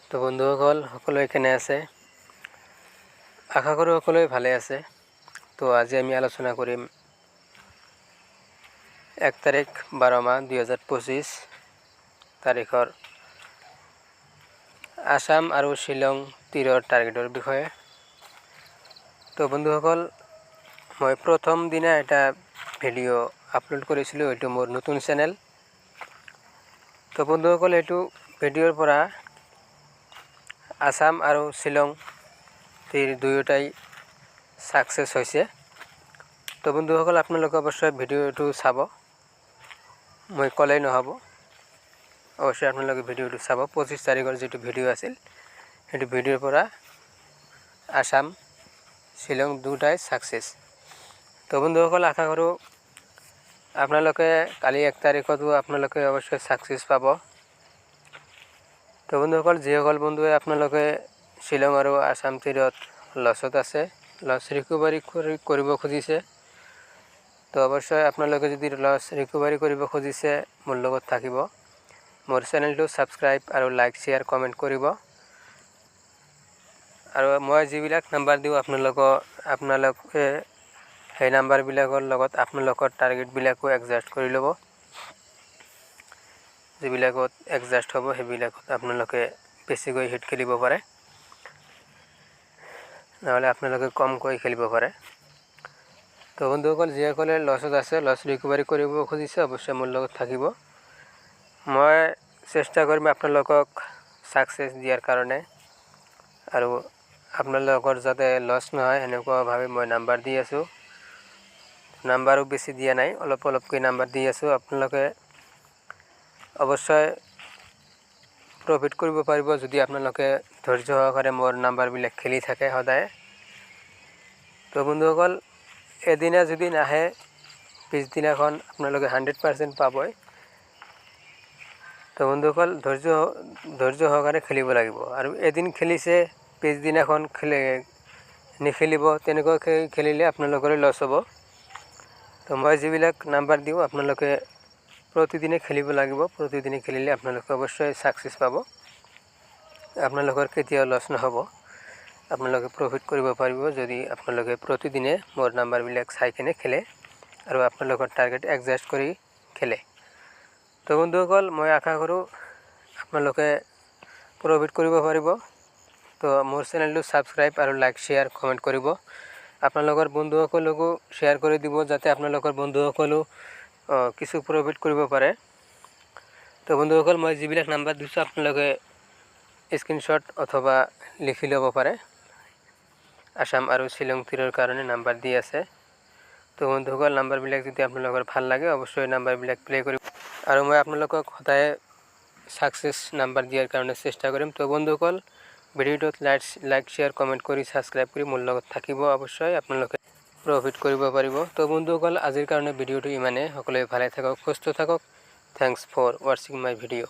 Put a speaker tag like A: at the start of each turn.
A: তো বন্ধুসকল সকলো এখানে আছে, আশা কৰো সকলোৱে ভালে আছে। তো আজি আমি আলোচনা কৰিম 1 তাৰিখ 12 মাহ 2025 তাৰিখৰ আসাম আৰু শ্বিলং তীৰৰ টাৰ্গেটৰ বিষয়ে। তো বন্ধুসকল, মই প্ৰথম দিনা এটা ভিডিঅ' আপলোড কৰিছিলোঁ, এইটো মোৰ নতুন চেনেল। তো বন্ধুসকল, এইটো ভিডিঅ'ৰ পৰা আসাম আৰু শ্বিলং তীৰ দুয়োটাই সাকসেস হৈছে। তো বন্ধুসকল, আপোনালোকে অৱশ্যই ভিডিঅ'টো চাব, মই ক'লেই নহ'ব, অৱশ্যই আপোনালোকে ভিডিঅ'টো চাব। 25 তাৰিখৰ যিটো ভিডিঅ' আছিল, সেইটো ভিডিঅ'ৰ পৰা আসাম শ্বিলং দুটাই সাকসেস। তো বন্ধুসকল, আশা কৰোঁ আপোনালোকে কালি 1 তাৰিখতো আপোনালোকে অৱশ্যই সাকসেস পাব। তো বন্ধুসকল, যিসকল বন্ধুৱে আপোনালোকে শ্বিলং আৰু আসাম তীৰত লছত আছে, লছ ৰিকভাৰী কৰিব খুজিছে, তো অৱশ্যই আপোনালোকে যদি লছ ৰিকভাৰী কৰিব খুজিছে মোৰ লগত থাকিব। মোৰ চেনেলটো সাবস্ক্ৰাইব আৰু লাইক শ্বেয়াৰ কমেণ্ট কৰিব। আৰু মই যিবিলাক নাম্বাৰ দিওঁ আপোনালোকে সেই নাম্বাৰবিলাকৰ লগত আপোনালোকৰ টাৰ্গেটবিলাকো এডজাষ্ট কৰি ল'ব। যিবিলাকত এডজাষ্ট হ'ব সেইবিলাকত আপোনালোকে বেছিকৈ হিট খেলিব পাৰে, নহ'লে আপোনালোকে কমকৈ খেলিব পাৰে। তো বন্ধুসকল, যিসকলে লছত আছে, লছ ৰিকভাৰী কৰিব খুজিছে, অৱশ্যই মোৰ লগত থাকিব। মই চেষ্টা কৰিম আপোনালোকক সাকসেস দিয়াৰ কাৰণে, আৰু আপোনালোকৰ যাতে লছ নহয় এনেকুৱাভাৱে মই নাম্বাৰ দি আছোঁ। নাম্বাৰো বেছি দিয়া নাই, অলপ অলপকৈ নাম্বাৰ দি আছোঁ। আপোনালোকে অৱশ্যই প্ৰফিট কৰিব পাৰিব যদি আপোনালোকে ধৈৰ্য সহকাৰে মোৰ নাম্বাৰবিলাক খেলি থাকে সদায়। তো বন্ধুসকল, এদিনা যদি নাহে পিছদিনাখন আপোনালোকে 100% পাবই। তো বন্ধুসকল, ধৈৰ্য সহকাৰে খেলিব লাগিব। আৰু এদিন খেলিছে পিছদিনাখন নেখেলিব, তেনেকৈ খেলিলে আপোনালোকৰে লছ হ'ব। তো মই যিবিলাক নাম্বাৰ দিওঁ আপোনালোকে প্ৰতিদিনে খেলিব লাগিব। প্ৰতিদিনে খেলিলে আপোনালোকে অৱশ্যই সাকসেস পাব। আপোনালোকৰ কেতিয়াও লছ নহ'ব, আপোনালোকে প্ৰফিট কৰিব পাৰিব যদি আপোনালোকে প্ৰতিদিনে মোৰ নাম্বাৰবিলাক চাই কিনে খেলে আৰু আপোনালোকৰ টাৰ্গেট এডজাষ্ট কৰি খেলে। তো বন্ধুসকল, মই আশা কৰোঁ আপোনালোকে প্ৰফিট কৰিব পাৰিব। তো মোৰ চেনেলটো সাবস্ক্ৰাইব আৰু লাইক শ্বেয়াৰ কমেণ্ট কৰিব। আপোনালোকৰ বন্ধুসকলকো শ্বেয়াৰ কৰি দিব, যাতে আপোনালোকৰ বন্ধুসকলেও কিছু প্ৰফিট কৰিব পাৰে। তো বন্ধুসকল, মই যিবিলাক নাম্বাৰ দিছোঁ আপোনালোকে স্ক্ৰীনশ্বট অথবা লিখি ল'ব পাৰে। আসাম আৰু শ্বিলং তীৰৰ কাৰণে নাম্বাৰ দি আছে। তো বন্ধুসকল, নাম্বাৰবিলাক যদি আপোনালোকৰ ভাল লাগে অৱশ্যই নাম্বাৰবিলাক প্লে' কৰিব, আৰু মই আপোনালোকক সদায় সাকসেস নাম্বাৰ দিয়াৰ কাৰণে চেষ্টা কৰিম। তো বন্ধুসকল, ভিডিঅ'টোত লাইক শ্বেয়াৰ কমেণ্ট কৰি ছাবস্ক্ৰাইব কৰি মোৰ লগত থাকিব, অৱশ্যই আপোনালোকে প্ৰফিট কৰিব পাৰিব। তো বন্ধুসকল, আজিৰ কাৰণে ভিডিঅ'টো ইমানেই। সকলোৱে ভালে থাকক, সুস্থ থাকক। থ্যাংকস ফৰ ৱাচিং মাই ভিডিঅ'।